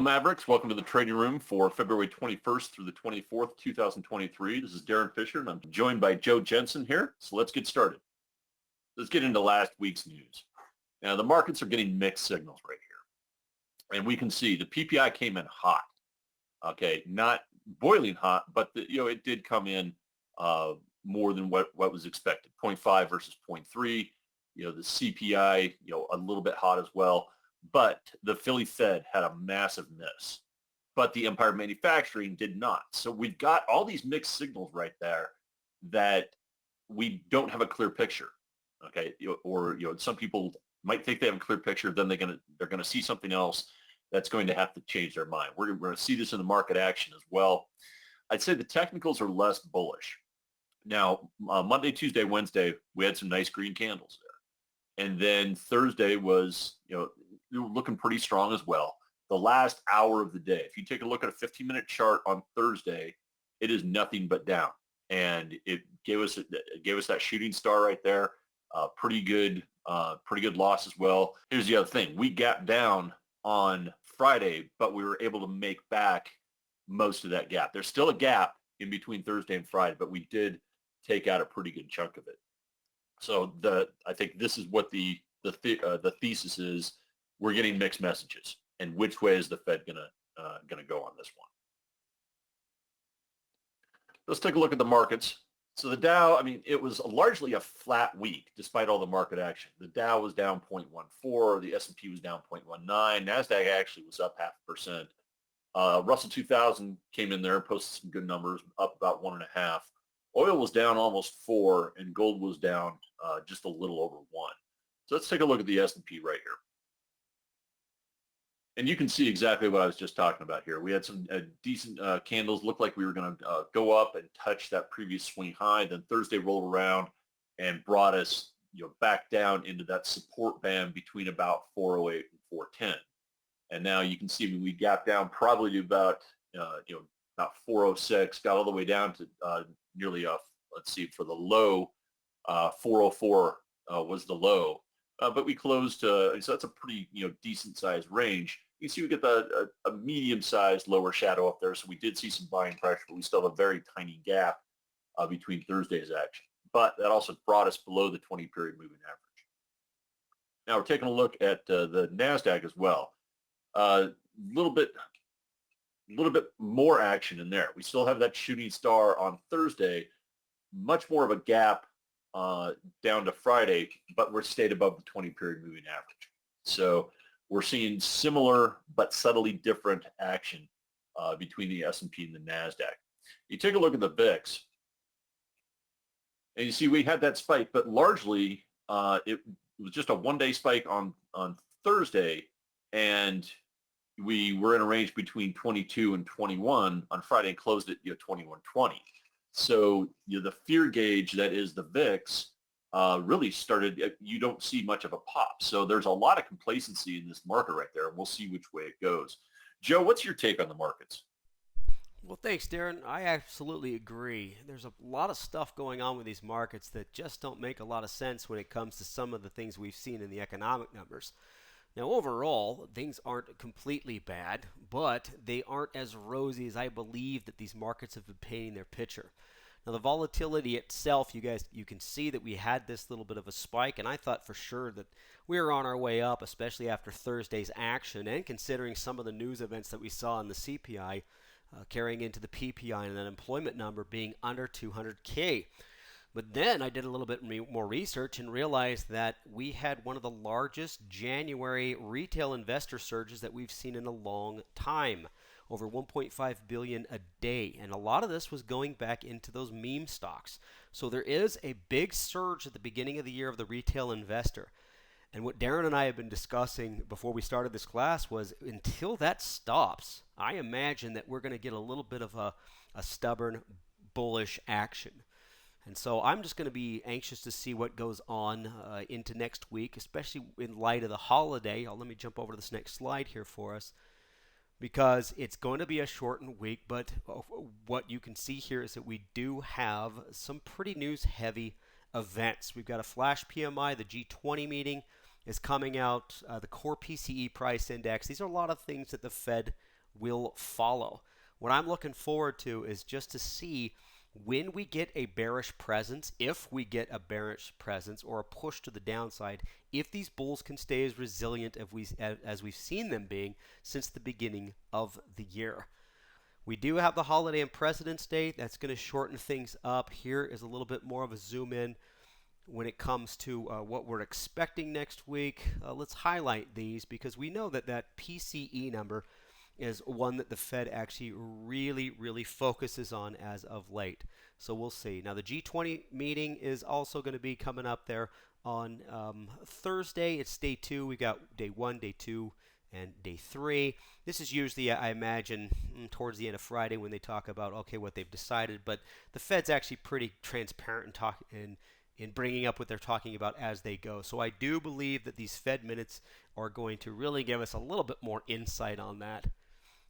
Mavericks. Welcome to the trading room for February 21st through the 24th, 2023. This is Darren Fisher, and I'm joined by Joe Jensen here. So let's get started. Let's get into last week's news. Now, the markets are getting mixed signals right here. And we can see the PPI came in hot. Okay, not boiling hot, but it did come in more than what was expected. 0.5 versus 0.3. The CPI, a little bit hot as well. But the Philly Fed had a massive miss, but the Empire Manufacturing did not. So we've got all these mixed signals right there that we don't have a clear picture. Okay, some people might think they have a clear picture, then they're gonna see something else that's going to have to change their mind. We're going to see this in the market action as well. I'd say the technicals are less bullish. Now, Monday, Tuesday, Wednesday, we had some nice green candles there, and then Thursday was looking pretty strong as well. The last hour of the day, if you take a look at a 15-minute chart on Thursday, it is nothing but down, and it gave us that shooting star right there. Pretty good loss as well. Here's the other thing: we gapped down on Friday, but we were able to make back most of that gap. There's still a gap in between Thursday and Friday, but we did take out a pretty good chunk of it. So I think this is what the thesis is. We're getting mixed messages, and which way is the Fed gonna go on this one? Let's take a look at the markets. So the Dow, it was largely a flat week despite all the market action. The Dow was down 0.14, the S&P was down 0.19, NASDAQ actually was up 0.5%. Russell 2000 came in there and posted some good numbers, up about 1.5. Oil was down almost 4, and gold was down just a little over 1. So let's take a look at the S&P right here. And you can see exactly what I was just talking about here. We had some decent candles. Looked like we were going to go up and touch that previous swing high. Then Thursday rolled around and brought us back down into that support band between about 408 and 410. And now you can see we gapped down probably to about 406. Got all the way down to nearly let's see, for the low 404 was the low. But we closed, so that's a pretty decent sized range. You can see we get a medium-sized lower shadow up there, so we did see some buying pressure, but we still have a very tiny gap between Thursday's action. But that also brought us below the 20-period moving average. Now we're taking a look at the NASDAQ as well. A little bit more action in there. We still have that shooting star on Thursday, much more of a gap down to Friday, but we're stayed above the 20-period moving average. So we're seeing similar but subtly different action between the S&P and the NASDAQ. You take a look at the VIX, and you see we had that spike, but largely it was just a one-day spike on Thursday, and we were in a range between 22 and 21 on Friday and closed at 21.20. So the fear gauge that is the VIX really started, you don't see much of a pop. So there's a lot of complacency in this market right there, and we'll see which way it goes. Joe, what's your take on the markets? Well, thanks, Darren. I absolutely agree. There's a lot of stuff going on with these markets that just don't make a lot of sense when it comes to some of the things we've seen in the economic numbers. Now, overall, things aren't completely bad, but they aren't as rosy as I believe that these markets have been painting their picture. Now, the volatility itself, you can see that we had this little bit of a spike, and I thought for sure that we were on our way up, especially after Thursday's action, and considering some of the news events that we saw in the CPI carrying into the PPI and unemployment number being under 200K. But then I did a little bit more research and realized that we had one of the largest January retail investor surges that we've seen in a long time, over 1.5 billion a day. And a lot of this was going back into those meme stocks. So there is a big surge at the beginning of the year of the retail investor. And what Darren and I have been discussing before we started this class was until that stops, I imagine that we're going to get a little bit of a stubborn bullish action. And so I'm just going to be anxious to see what goes on into next week, especially in light of the holiday. Let me jump over to this next slide here for us, because it's going to be a shortened week. But what you can see here is that we do have some pretty news-heavy events. We've got a flash PMI, the G20 meeting is coming out, the core PCE price index. These are a lot of things that the Fed will follow. What I'm looking forward to is just to see when we get a bearish presence, if we get a bearish presence or a push to the downside, if these bulls can stay as resilient as we've seen them being since the beginning of the year. We do have the holiday and President's Day. That's going to shorten things up. Here is a little bit more of a zoom in when it comes to what we're expecting next week. Let's highlight these because we know that that PCE number is one that the Fed actually really focuses on as of late. So we'll see. Now the G20 meeting is also going to be coming up there on Thursday. It's day 2. We've got day 1, day 2, and day 3. This is usually, I imagine, towards the end of Friday when they talk about, okay, what they've decided. But the Fed's actually pretty transparent in bringing up what they're talking about as they go. So I do believe that these Fed minutes are going to really give us a little bit more insight on that.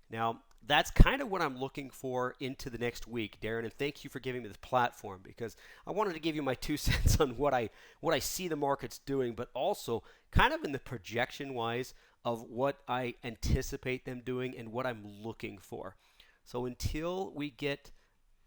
Now, that's kind of what I'm looking for into the next week, Darren, and thank you for giving me this platform because I wanted to give you my 2 cents on what I see the markets doing, but also kind of in the projection-wise of what I anticipate them doing and what I'm looking for. So until we get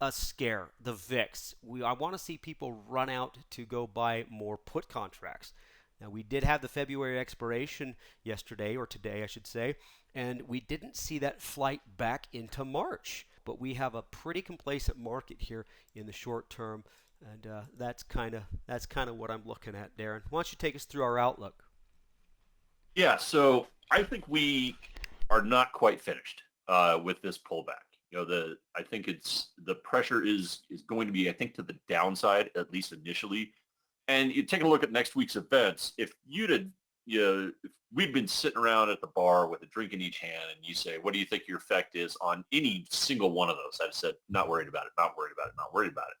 a scare, the VIX, I want to see people run out to go buy more put contracts. Now, we did have the February expiration yesterday, or today, I should say, and we didn't see that flight back into March. But we have a pretty complacent market here in the short term, and that's kind of what I'm looking at, Darren. Why don't you take us through our outlook? Yeah, so I think we are not quite finished with this pullback. I think the pressure is going to be, I think, to the downside, at least initially. And you take a look at next week's events. If if we've been sitting around at the bar with a drink in each hand and you say, what do you think your effect is on any single one of those? I've said, not worried about it, not worried about it, not worried about it.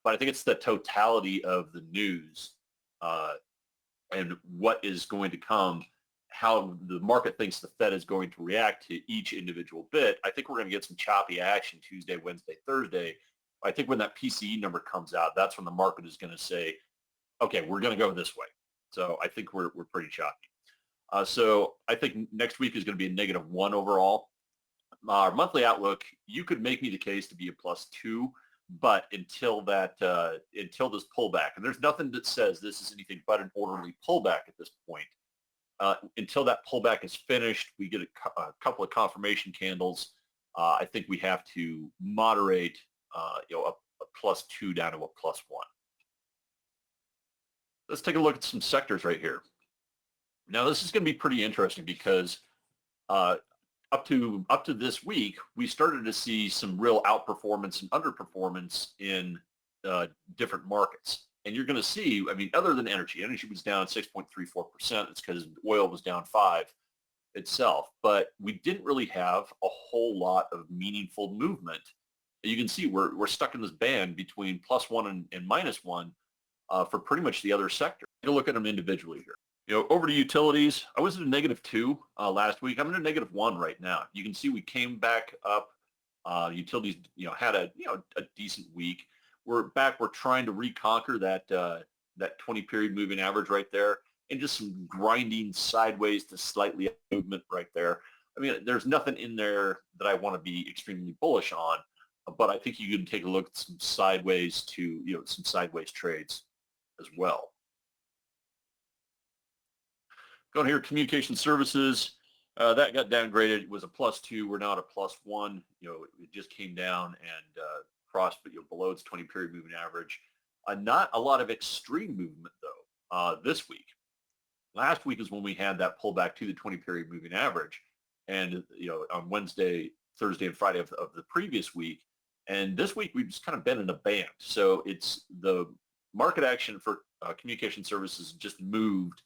But I think it's the totality of the news and what is going to come, how the market thinks the Fed is going to react to each individual bit. I think we're going to get some choppy action Tuesday, Wednesday, Thursday. I think when that PCE number comes out, that's when the market is going to say, okay, we're going to go this way. So I think we're pretty choppy. So I think next week is going to be a -1 overall. Our monthly outlook, you could make me the case to be a +2, but until this pullback, and there's nothing that says this is anything but an orderly pullback at this point. Until that pullback is finished, we get a couple of confirmation candles. I think we have to moderate, a +2 down to a +1. Let's take a look at some sectors right here. Now, this is going to be pretty interesting because up to this week, we started to see some real outperformance and underperformance in different markets. And you're going to see, I mean, other than energy was down 6.34%. It's because oil was down 5% itself. But we didn't really have a whole lot of meaningful movement. You can see we're stuck in this band between +1 and -1 for pretty much the other sector. Take a look at them individually here. Over to utilities, I was at a -2 last week. I'm at a -1 right now. You can see we came back up. Utilities, had a decent week. We're back. We're trying to reconquer that 20-period moving average right there, and just some grinding sideways to slightly up movement right there. I mean, there's nothing in there that I want to be extremely bullish on, but I think you can take a look at some sideways some sideways trades as well. Going here, communication services, that got downgraded. It was a +2. We're now at a +1. It just came down and crossed below its 20-period moving average. Not a lot of extreme movement though this week. Last week is when we had that pullback to the 20-period moving average, and on Wednesday, Thursday, and Friday of the previous week. And this week we've just kind of been in a band. So it's the market action for communication services just moved,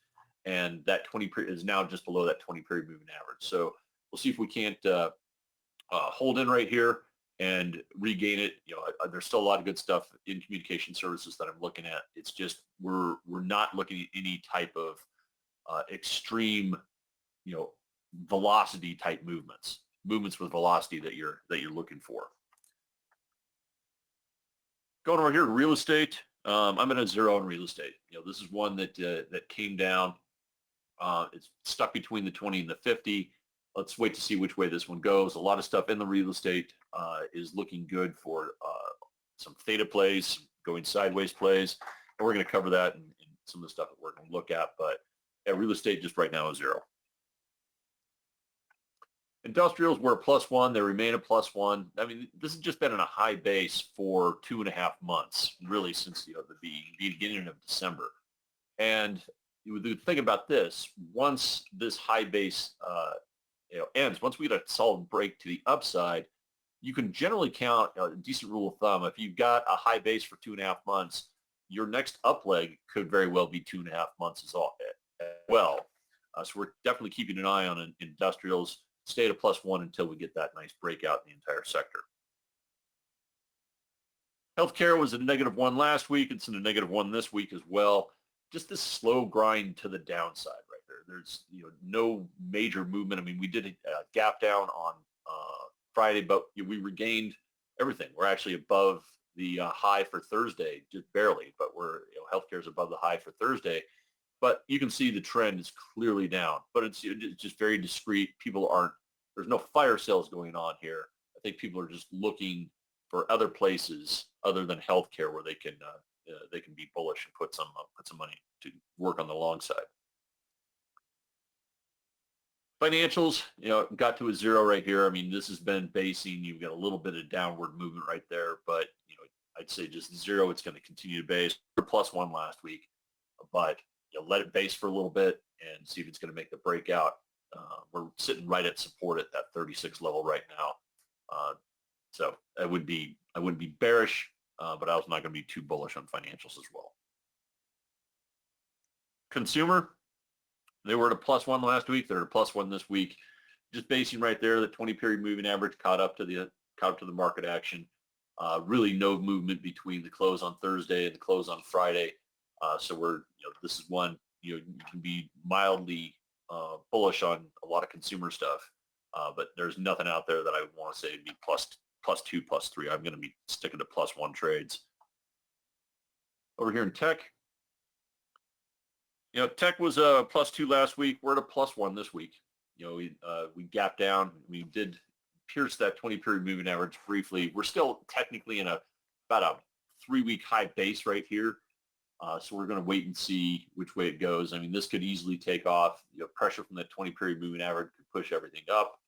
and that 20 period is now just below that 20-period moving average. So we'll see if we can't hold in right here and regain it. There's still a lot of good stuff in communication services that I'm looking at. It's just we're not looking at any type of extreme, velocity type movements with velocity that you're looking for. Going over here to real estate, I'm at a 0 in real estate. This is one that came down. It's stuck between the 20 and the 50. let's wait to see which way this one goes. A lot of stuff in the real estate is looking good for some theta plays, going sideways plays, and we're going to cover that in some of the stuff that we're going to look at. But yeah, real estate just right now is zero. Industrials were a +1. They remain a +1. I mean, this has just been in a high base for 2.5 months, really, since the beginning of December. And you would think about this: once this high base ends, once we get a solid break to the upside, you can generally count a decent rule of thumb. If you've got a high base for 2.5 months, your next up leg could very well be 2.5 months as well. So we're definitely keeping an eye on industrials. Stay at a +1 until we get that nice breakout in the entire sector. Healthcare was a -1 last week. It's in a -1 this week as well. Just this slow grind to the downside right there. There's no major movement. I mean, we did a gap down on Friday, but we regained everything. We're actually above the high for Thursday, just barely, but we're healthcare is above the high for Thursday. But you can see the trend is clearly down, but it's just very discreet. There's no fire sales going on here. I think people are just looking for other places other than healthcare where they can be bullish and put some money to work on the long side. Financials, got to a zero right here. I mean, this has been basing. You've got a little bit of downward movement right there, but I'd say just zero. It's going to continue to base. We're +1 last week, but let it base for a little bit and see if it's going to make the breakout. We're sitting right at support at that 36 level right now. So I wouldn't be bearish, but I was not going to be too bullish on financials as well. Consumer, they were at a +1 last week. They're at a +1 this week. Just basing right there, the 20-period moving average caught up to the market action. Really no movement between the close on Thursday and the close on Friday. So this is one, you can be mildly bullish on a lot of consumer stuff, but there's nothing out there that I would want to say would be +2, +3. I'm going to be sticking to +1 trades. Over here in tech, tech was a +2 last week. We're at a +1 this week. We gapped down. We did pierce that 20-period moving average briefly. We're still technically in about a 3-week high base right here. So we're going to wait and see which way it goes. I mean, this could easily take off. Pressure from that 20-period moving average could push everything up.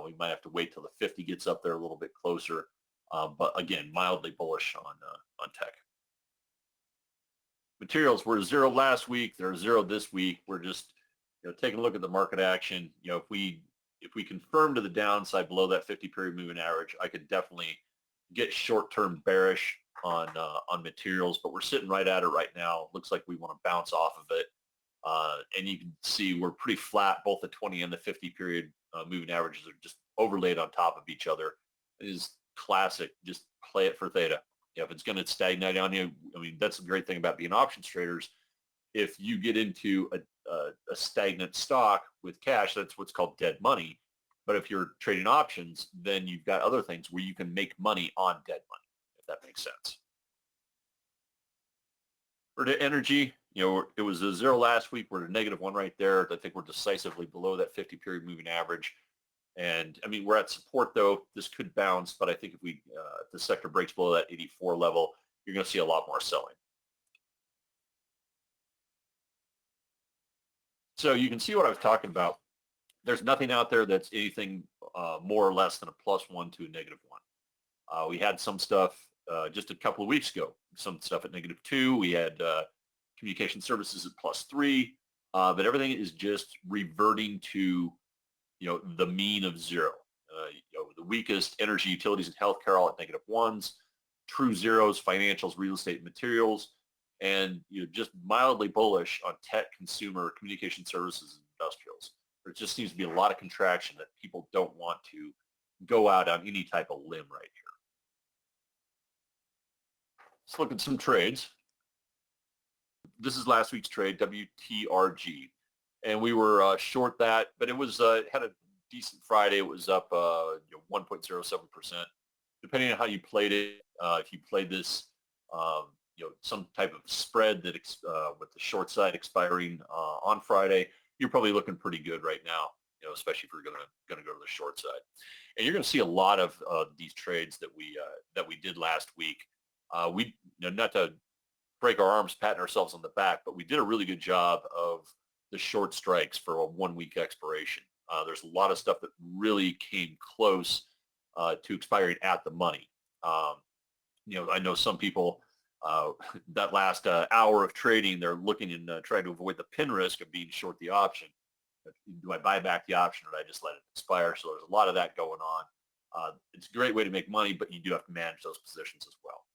We might have to wait till the 50 gets up there a little bit closer. But again, mildly bullish on tech. Materials were 0 last week. They're 0 this week. We're just taking a look at the market action. If we confirm to the downside below that 50-period moving average, I could definitely get short-term bearish on materials, but we're sitting right at it right now. Looks like we want to bounce off of it. And you can see we're pretty flat. Both the 20 and the 50-period moving averages are just overlaid on top of each other. It is classic. Just play it for theta. If it's going to stagnate on you, I mean, that's the great thing about being options traders. If you get into a stagnant stock with cash, that's what's called dead money. But if you're trading options, then you've got other things where you can make money on dead money, if that makes sense. For the energy, it was a 0 last week. We're at a -1 right there. I think we're decisively below that 50-period moving average. And I mean, we're at support though. This could bounce, but I think if the sector breaks below that 84 level, you're going to see a lot more selling. So you can see what I was talking about. There's nothing out there that's anything more or less than a +1 to a -1. We had some stuff just a couple of weeks ago, some stuff at -2. We had communication services at +3, but everything is just reverting to the mean of 0. The weakest, energy, utilities, and healthcare all at -1s. True zeros, financials, real estate, and materials, and just mildly bullish on tech, consumer, communication services, and industrials. There just seems to be a lot of contraction that people don't want to go out on any type of limb right here. Let's look at some trades. This is last week's trade, WTRG, and we were short that, but it was had a decent Friday. It was up 1.07%. Depending on how you played it, if you played this, some type of spread that with the short side expiring on Friday, you're probably looking pretty good right now. especially if you're going to go to the short side. And you're going to see a lot of these trades that we did last week. Not to break our arms patting ourselves on the back, but we did a really good job of the short strikes for a 1 week expiration. There's a lot of stuff that really came close to expiring at the money. I know some people that last hour of trading, they're looking and trying to avoid the pin risk of being short the option. Do I buy back the option or do I just let it expire? So there's a lot of that going on. It's a great way to make money, but you do have to manage those positions as well.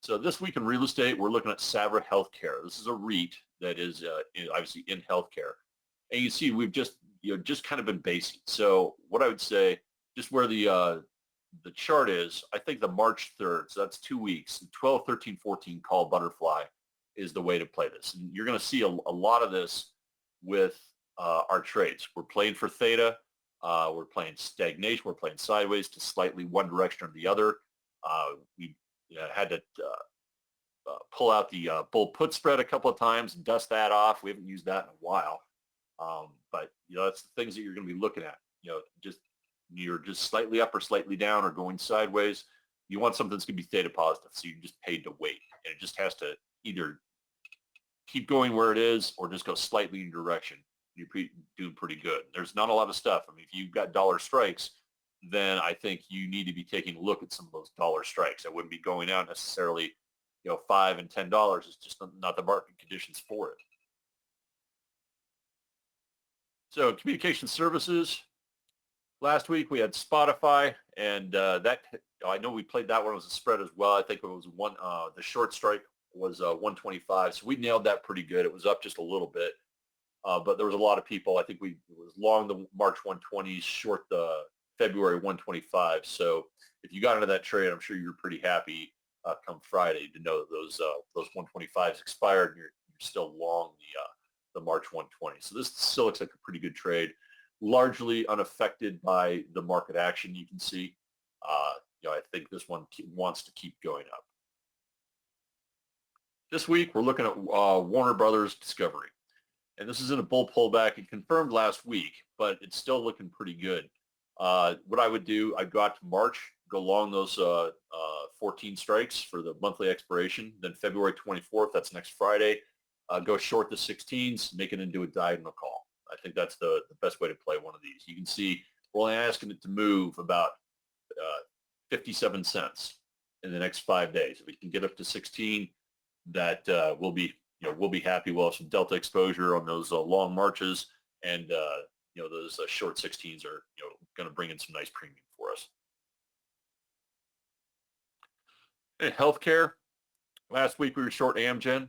So this week in real estate, we're looking at Sabra Healthcare. This is a REIT that is obviously in healthcare. And you see we've just kind of been basic. So what I would say, just where the chart is, I think the March 3rd, so that's 2 weeks, 12, 13, 14 call butterfly is the way to play this. And you're going to see a lot of this with our trades. We're playing for theta. We're playing stagnation. We're playing sideways to slightly one direction or the other. We had to pull out the bull put spread a couple of times and dust that off. We haven't used that in a while. But that's the things that you're going to be looking at. You're just slightly up or slightly down or going sideways. You want something that's going to be theta positive, so you're just paid to wait. And it just has to either keep going where it is or just go slightly in direction. You're doing pretty good. There's not a lot of stuff. I mean, if you've got dollar strikes, then I think you need to be taking a look at some of those dollar strikes. I wouldn't be going out necessarily, $5 and $10. It's just not the market conditions for it. So communication services. Last week we had Spotify, and that I know we played that one as a spread as well. I think it was one. The short strike was 125, so we nailed that pretty good. It was up just a little bit, but there was a lot of people. I think it was long the March 120s, short the February 125. So if you got into that trade, I'm sure you're pretty happy come Friday to know that those 125s expired, and you're still long the March 120. So this still looks like a pretty good trade, largely unaffected by the market action. You can see, I think this one wants to keep going up. This week we're looking at Warner Brothers Discovery, and this is in a bull pullback. It confirmed last week, but it's still looking pretty good. What I would do, I'd go out to March, go long those 14 strikes for the monthly expiration. Then February 24th, that's next Friday, go short the 16s, make it into a diagonal call. I think that's the best way to play one of these. You can see we're only asking it to move about 57 cents in the next 5 days. If we can get up to 16, that we'll be happy. We'll have some delta exposure on those long marches, and those short 16s are going to bring in some nice premium for us. In healthcare, last week we were short Amgen,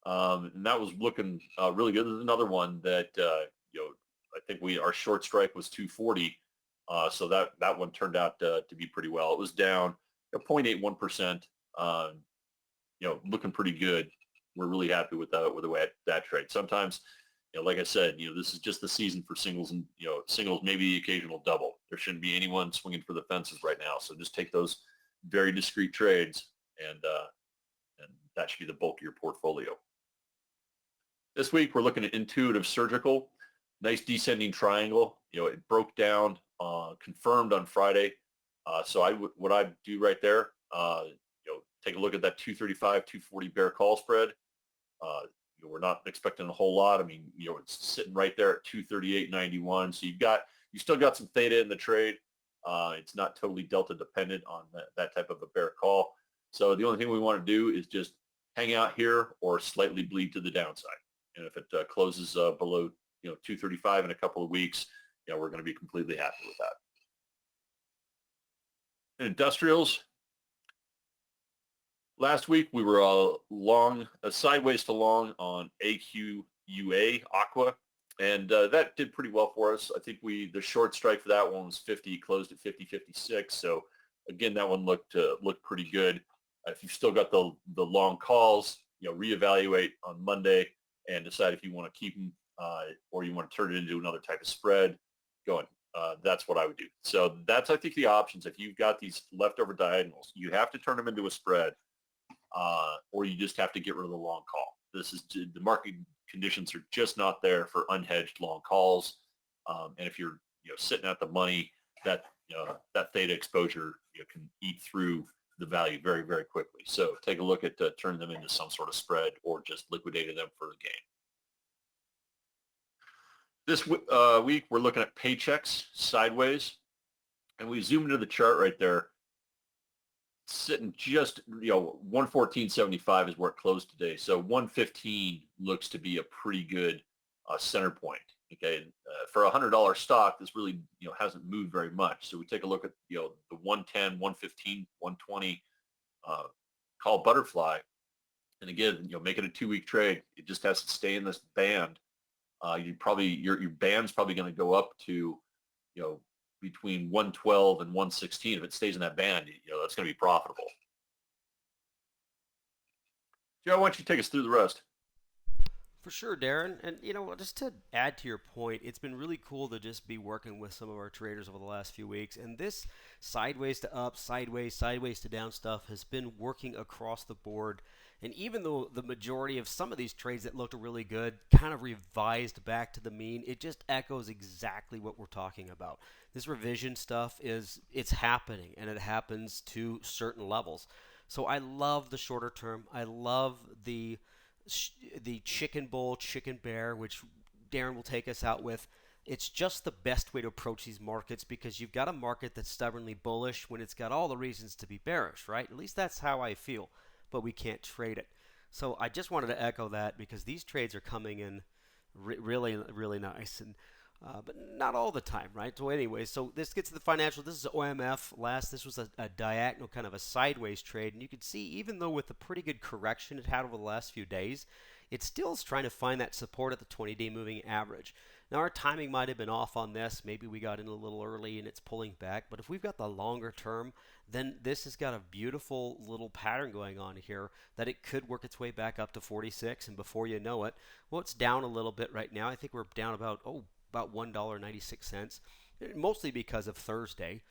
and that was looking really good. There's another one that I think our short strike was 240, so that one turned out to be pretty well. It was down 0.81%, looking pretty good. We're really happy with the way that trade. Sometimes, like I said, this is just the season for singles, and singles, maybe the occasional double. There shouldn't be anyone swinging for the fences right now. So just take those very discrete trades, and that should be the bulk of your portfolio. This week we're looking at Intuitive Surgical. Nice descending triangle. It broke down, confirmed on Friday. So what I'd do right there, take a look at that 235, 240 bear call spread. We're not expecting a whole lot. I mean, it's sitting right there at 238.91. So you still got some theta in the trade. It's not totally delta dependent on that type of a bear call. So the only thing we want to do is just hang out here or slightly bleed to the downside. And if it closes below 235 in a couple of weeks, we're going to be completely happy with that. In industrials, last week we were long, sideways to long on AQUA, AQUA, and that did pretty well for us. I think the short strike for that one was 50, closed at 50.56. So again, that one looked pretty good. If you've still got the long calls, reevaluate on Monday and decide if you want to keep them or you want to turn it into another type of spread. That's what I would do. So that's, I think, the options. If you've got these leftover diagonals, you have to turn them into a spread, or you just have to get rid of the long call. The market conditions are just not there for unhedged long calls. And if you're sitting at the money, that that theta exposure can eat through the value very, very quickly. So take a look at turning them into some sort of spread or just liquidating them for the gain. This week, we're looking at paychecks sideways, and we zoom into the chart right there. Sitting just, 114.75 is where it closed today. So 115 looks to be a pretty good center point. Okay, for a $100 stock, this really hasn't moved very much. So we take a look at the 110, 115, 120 call butterfly, and again, make it a 2-week trade. It just has to stay in this band. Your band's probably going to go up to between 112 and 116. If it stays in that band, that's going to be profitable. Joe, why don't you take us through the rest? For sure, Darren. And just to add to your point, it's been really cool to just be working with some of our traders over the last few weeks. And this sideways to up, sideways to down stuff has been working across the board. And even though the majority of some of these trades that looked really good kind of revised back to the mean, it just echoes exactly what we're talking about. This revision stuff it's happening, and it happens to certain levels. So I love the shorter term. I love the chicken bull, chicken bear, which Darren will take us out with. It's just the best way to approach these markets because you've got a market that's stubbornly bullish when it's got all the reasons to be bearish, right? At least that's how I feel, but we can't trade it. So I just wanted to echo that because these trades are coming in really, really nice. And but not all the time, right? So anyway, so this gets to the financial. This is OMF last. This was a diagonal kind of a sideways trade. And you can see even though with the pretty good correction it had over the last few days, it still is trying to find that support at the 20-day moving average. Now our timing might have been off on this. Maybe we got in a little early and it's pulling back. But if we've got the longer term, then this has got a beautiful little pattern going on here that it could work its way back up to 46. And before you know it, well, it's down a little bit right now. I think we're down about $1.96, mostly because of Thursday,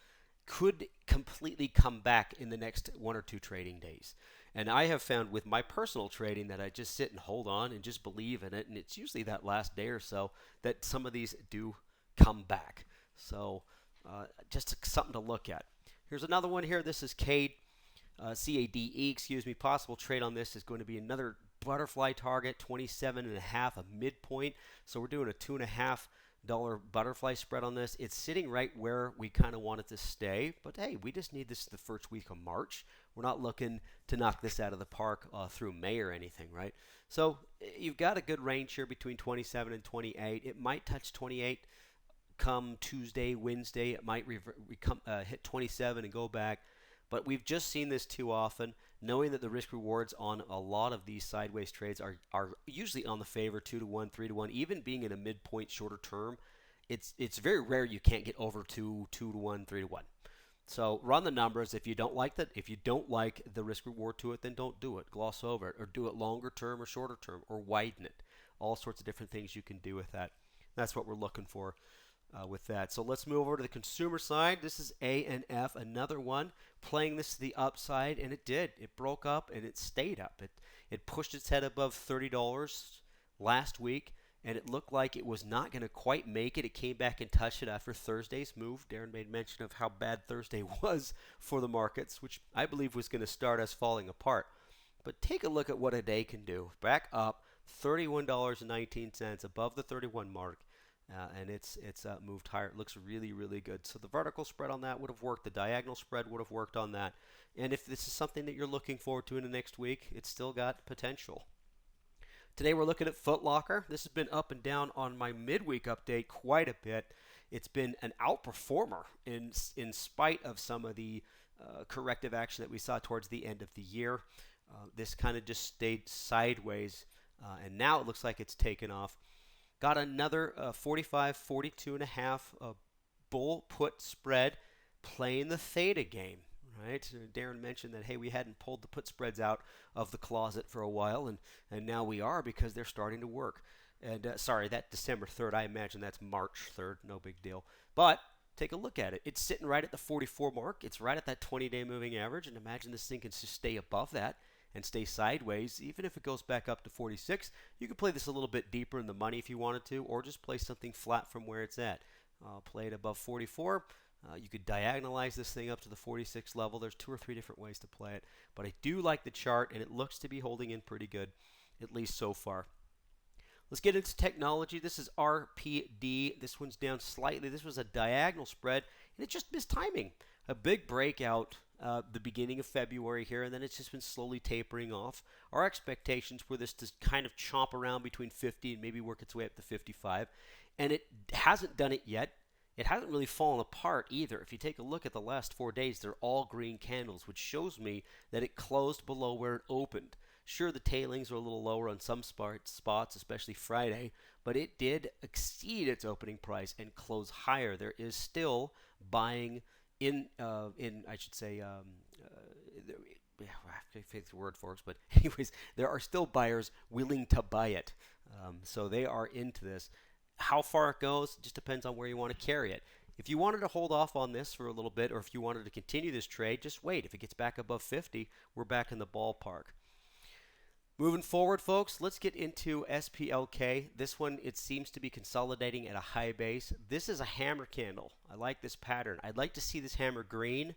could completely come back in the next 1 or 2 trading days. And I have found with my personal trading that I just sit and hold on and just believe in it. And it's usually that last day or so that some of these do come back. So just something to look at. Here's another one here. This is KADE, CADE, excuse me. Possible trade on this is going to be another butterfly target, 27.5, a midpoint. So we're doing a $2.50 butterfly spread on this. It's sitting right where we kind of want it to stay. But hey, we just need this the first week of March. We're not looking to knock this out of the park through May or anything, right? So you've got a good range here between 27 and 28. It might touch 28 come Tuesday, Wednesday. It might hit 27 and go back. But we've just seen this too often, knowing that the risk rewards on a lot of these sideways trades are usually on the favor 2 to 1, 3 to 1, even being in a midpoint shorter term. It's very rare you can't get over 2 to 1, 3 to 1. So run the numbers. If you don't like that, if you don't like the risk reward to it, then don't do it. Gloss over it, or do it longer term or shorter term, or widen it. All sorts of different things you can do with that. That's what we're looking for with that. So let's move over to the consumer side. This is ANF, another one playing this to the upside, and it did. It broke up and it stayed up. It pushed its head above $30 last week, and it looked like it was not going to quite make it. It came back and touched it after Thursday's move. Darren made mention of how bad Thursday was for the markets, which I believe was going to start us falling apart. But take a look at what a day can do. Back up, $31.19 above the 31 mark. And it's moved higher. It looks really, really good. So the vertical spread on that would have worked. The diagonal spread would have worked on that. And if this is something that you're looking forward to in the next week, it's still got potential. Today we're looking at Foot Locker. This has been up and down on my midweek update quite a bit. It's been an outperformer in spite of some of the corrective action that we saw towards the end of the year. This kind of just stayed sideways, and now it looks like it's taken off. Got another 45, 42.5 bull put spread playing the theta game, right? Darren mentioned that, hey, we hadn't pulled the put spreads out of the closet for a while, and now we are because they're starting to work. And sorry, that December 3rd, I imagine that's March 3rd, no big deal. But take a look at it. It's sitting right at the 44 mark. It's right at that 20-day moving average, and imagine this thing can just stay above that and stay sideways, even if it goes back up to 46, you could play this a little bit deeper in the money if you wanted to, or just play something flat from where it's at. Play it above 44. You could diagonalize this thing up to the 46 level. There's 2 or 3 different ways to play it, but I do like the chart, and it looks to be holding in pretty good, at least so far. Let's get into technology. This is RPD. This one's down slightly. This was a diagonal spread, and it just missed timing. A big breakout the beginning of February here, and then it's just been slowly tapering off. Our expectations were this to kind of chomp around between 50 and maybe work its way up to 55, and it hasn't done it yet. It hasn't really fallen apart either. If you take a look at the last 4 days, they're all green candles, which shows me that it closed below where it opened. Sure, the tailings are a little lower on some spots, especially Friday, but it did exceed its opening price and close higher. There is still buying I should say, I forget the word for it, but anyways, there are still buyers willing to buy it. So they are into this. How far it goes just depends on where you want to carry it. If you wanted to hold off on this for a little bit, or if you wanted to continue this trade, just wait. If it gets back above 50, we're back in the ballpark. Moving forward, folks, let's get into SPLK. This one, it seems to be consolidating at a high base. This is a hammer candle. I like this pattern. I'd like to see this hammer green.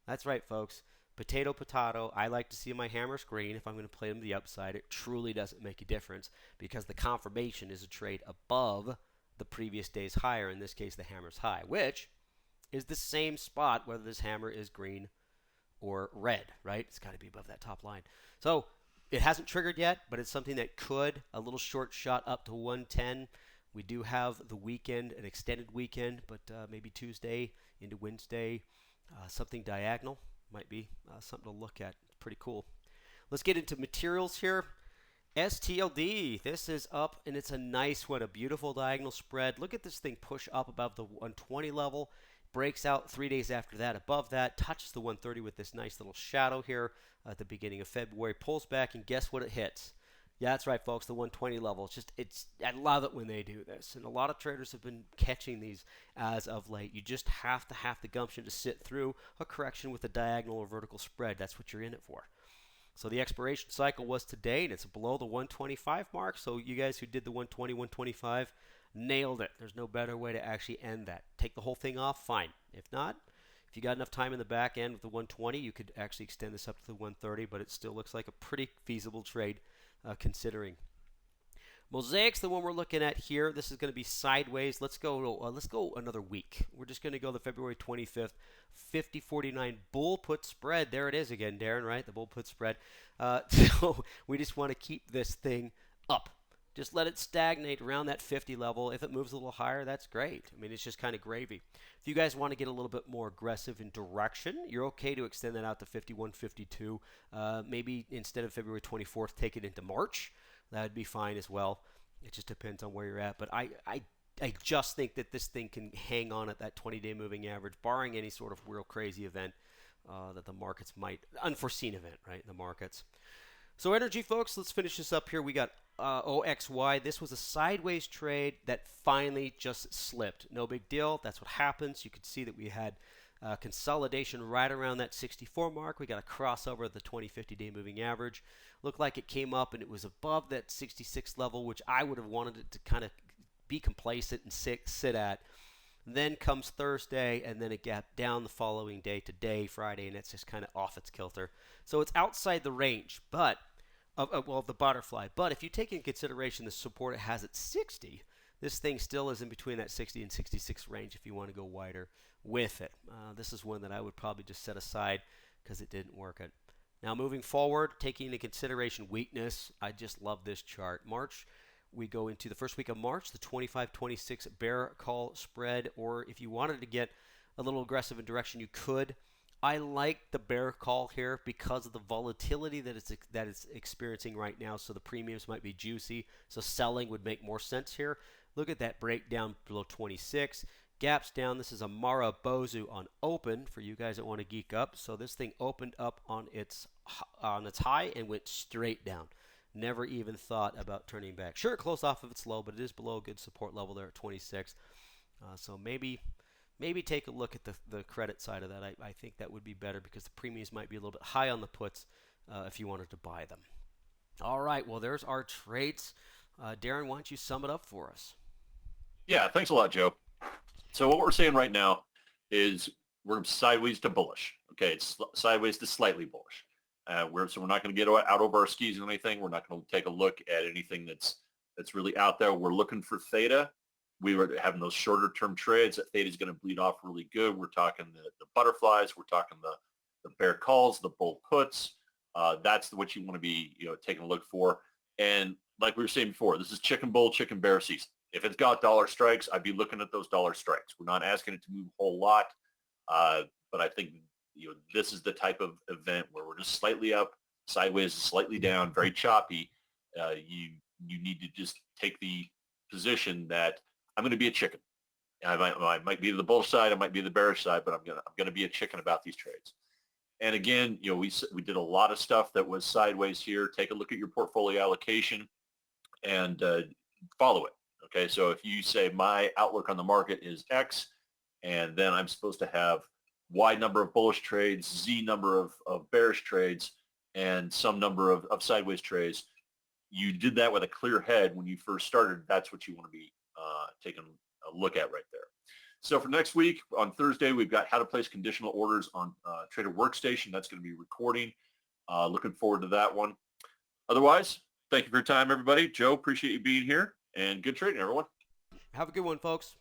That's right, folks. Potato, potato. I like to see my hammers green if I'm going to play them to the upside. It truly doesn't make a difference because the confirmation is a trade above the previous day's higher, in this case the hammer's high, which is the same spot whether this hammer is green or red, right? It's got to be above that top line. So it hasn't triggered yet, but it's something that could, a little short shot up to 110. We do have the weekend, an extended weekend, but maybe Tuesday into Wednesday, something diagonal might be something to look at. It's pretty cool. Let's get into materials here. STLD, this is up, and it's a nice one, a beautiful diagonal spread. Look at this thing push up above the 120 level, breaks out 3 days after that above that, touches the 130 with this nice little shadow here at the beginning of February, pulls back, and guess what it hits? Yeah, that's right, folks, the 120 level. I love it when they do this, and a lot of traders have been catching these as of late. You just have to have the gumption to sit through a correction with a diagonal or vertical spread. That's what you're in it for. So the expiration cycle was today, and it's below the 125 mark. So you guys who did the 120, 125, nailed it. There's no better way to actually end that. Take the whole thing off, fine. If not, if you got enough time in the back end with the 120, you could actually extend this up to the 130, but it still looks like a pretty feasible trade considering. Mosaic's the one we're looking at here. This is going to be sideways. Let's go another week. We're just going to go the February 25th, 50.49 bull put spread. There it is again, Darren, right? The bull put spread. So we just want to keep this thing up. Just let it stagnate around that 50 level. If it moves a little higher, that's great. I mean, it's just kind of gravy. If you guys want to get a little bit more aggressive in direction, you're okay to extend that out to 51, 52. Maybe instead of February 24th, take it into March. That would be fine as well. It just depends on where you're at. But I just think that this thing can hang on at that 20-day moving average, barring any sort of real crazy event that the markets might, unforeseen event, right, in the markets. So energy, folks, let's finish this up here. We got OXY. This was a sideways trade that finally just slipped. No big deal. That's what happens. You could see that we had consolidation right around that 64 mark. We got a crossover at the 20-50-day moving average. Looked like it came up and it was above that 66 level, which I would have wanted it to kind of be complacent and sit at. Then comes Thursday, and then it gapped down the following day, today, Friday, and it's just kind of off its kilter. So it's outside the range, but of the butterfly. But if you take into consideration the support it has at 60, this thing still is in between that 60 and 66 range if you want to go wider with it. This is one that I would probably just set aside because it didn't work it. Now moving forward, taking into consideration weakness, I just love this chart. March, we go into the first week of March, the 25-26 bear call spread, or if you wanted to get a little aggressive in direction, you could. I like the bear call here because of the volatility that it's experiencing right now, so the premiums might be juicy, so selling would make more sense here. Look at that breakdown below 26. Gaps down. This is a Mara Bozu on open for you guys that want to geek up. So this thing opened up on its high and went straight down. Never even thought about turning back. Sure, it closed off of its low, but it is below a good support level there at 26. So maybe take a look at the credit side of that. I think that would be better because the premiums might be a little bit high on the puts if you wanted to buy them. All right, well, there's our trades. Darren, why don't you sum it up for us? Yeah, thanks a lot, Joe. So what we're saying right now is we're sideways to bullish. Okay, it's sideways to slightly bullish. So we're not going to get out over our skis on anything. We're not going to take a look at anything that's really out there. We're looking for theta. We were having those shorter term trades. That theta is going to bleed off really good. We're talking the butterflies. We're talking the bear calls, the bull puts. That's what you want to be taking a look for. And like we were saying before, this is chicken bull, chicken bear season. If it's got dollar strikes, I'd be looking at those dollar strikes. We're not asking it to move a whole lot, but I think this is the type of event where we're just slightly up, sideways, slightly down, very choppy. You need to just take the position that I'm going to be a chicken. I might be to the bullish side, I might be the bearish side, but I'm going to be a chicken about these trades. And again, we did a lot of stuff that was sideways here. Take a look at your portfolio allocation and follow it. Okay, so if you say my outlook on the market is X, and then I'm supposed to have Y number of bullish trades, Z number of bearish trades, and some number of sideways trades, you did that with a clear head when you first started. That's what you want to be taking a look at right there. So for next week, on Thursday, we've got how to place conditional orders on Trader Workstation. That's going to be recording. Looking forward to that one. Otherwise, thank you for your time, everybody. Joe, appreciate you being here, and good trading, everyone. Have a good one, folks.